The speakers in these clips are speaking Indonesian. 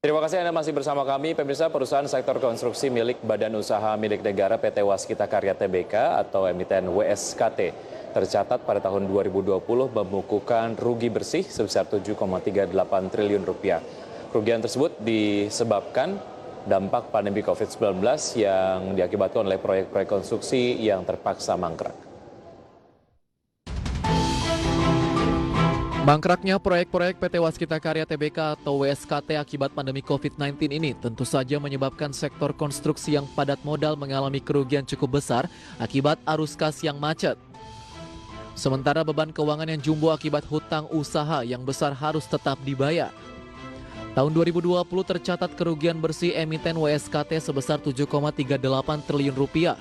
Terima kasih Anda masih bersama kami. Pemirsa, perusahaan sektor konstruksi milik Badan Usaha Milik Negara PT Waskita Karya Tbk atau emiten WSKT tercatat pada tahun 2020 membukukan rugi bersih sebesar 7,38 triliun rupiah. Kerugian tersebut disebabkan dampak pandemi COVID-19 yang diakibatkan oleh proyek-proyek konstruksi yang terpaksa mangkrak. Mangkraknya proyek-proyek PT Waskita Karya Tbk atau WSKT akibat pandemi COVID-19 ini tentu saja menyebabkan sektor konstruksi yang padat modal mengalami kerugian cukup besar akibat arus kas yang macet. Sementara beban keuangan yang jumbo akibat hutang usaha yang besar harus tetap dibayar. Tahun 2020 tercatat kerugian bersih emiten WSKT sebesar 7,38 triliun rupiah.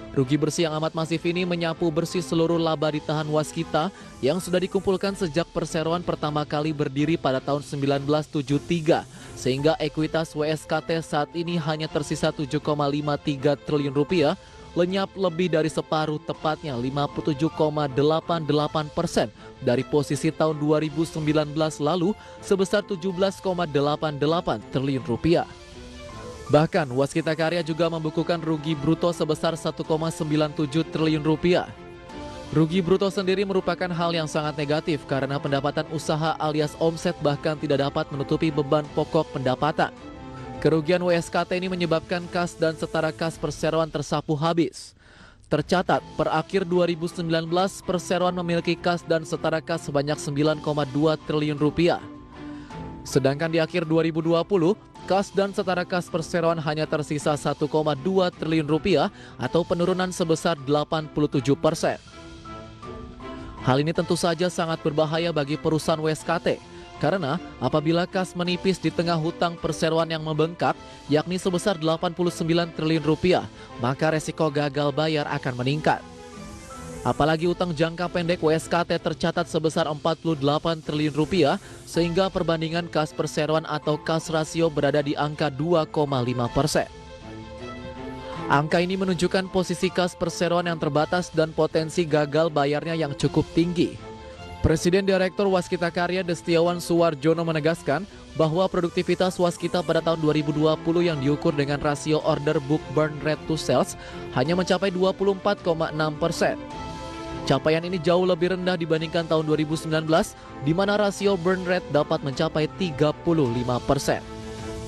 Rugi bersih yang amat masif ini menyapu bersih seluruh laba di tahan Waskita yang sudah dikumpulkan sejak perseroan pertama kali berdiri pada tahun 1973, sehingga ekuitas WSKT saat ini hanya tersisa 7,53 triliun rupiah, lenyap lebih dari separuh, tepatnya 57,88% dari posisi tahun 2019 lalu sebesar 17,88 triliun rupiah. Bahkan Waskita Karya juga membukukan rugi bruto sebesar 1,97 triliun rupiah. Rugi bruto sendiri merupakan hal yang sangat negatif karena pendapatan usaha alias omset bahkan tidak dapat menutupi beban pokok pendapatan. Kerugian WSKT ini menyebabkan kas dan setara kas perseroan tersapu habis. Tercatat per akhir 2019 perseroan memiliki kas dan setara kas sebanyak 9,2 triliun rupiah. Sedangkan di akhir 2020 kas dan setara kas perseroan hanya tersisa 1,2 triliun rupiah atau penurunan sebesar 87%. Hal ini tentu saja sangat berbahaya bagi perusahaan WSKT karena apabila kas menipis di tengah hutang perseroan yang membengkak yakni sebesar 89 triliun rupiah, maka resiko gagal bayar akan meningkat. Apalagi utang jangka pendek WSKT tercatat sebesar 48 triliun rupiah sehingga perbandingan kas perseroan atau kas rasio berada di angka 2,5%. Angka ini menunjukkan posisi kas perseroan yang terbatas dan potensi gagal bayarnya yang cukup tinggi. Presiden Direktur Waskita Karya Destiawan Suwarjono menegaskan bahwa produktivitas Waskita pada tahun 2020 yang diukur dengan rasio order book burn rate to sales hanya mencapai 24,6%. Capaian ini jauh lebih rendah dibandingkan tahun 2019, di mana rasio burn rate dapat mencapai 35%.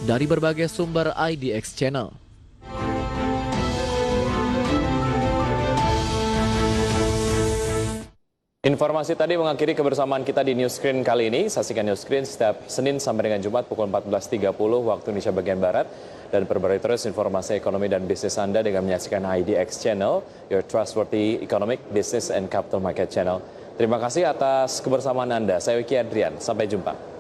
Dari berbagai sumber IDX Channel. Informasi tadi mengakhiri kebersamaan kita di Newscreen kali ini. Saksikan Newscreen setiap Senin sampai dengan Jumat pukul 14.30 waktu Indonesia bagian Barat. Dan perbarui terus informasi ekonomi dan bisnis Anda dengan menyaksikan IDX Channel, your trustworthy economic, business, and capital market channel. Terima kasih atas kebersamaan Anda. Saya Wiki Adrian. Sampai jumpa.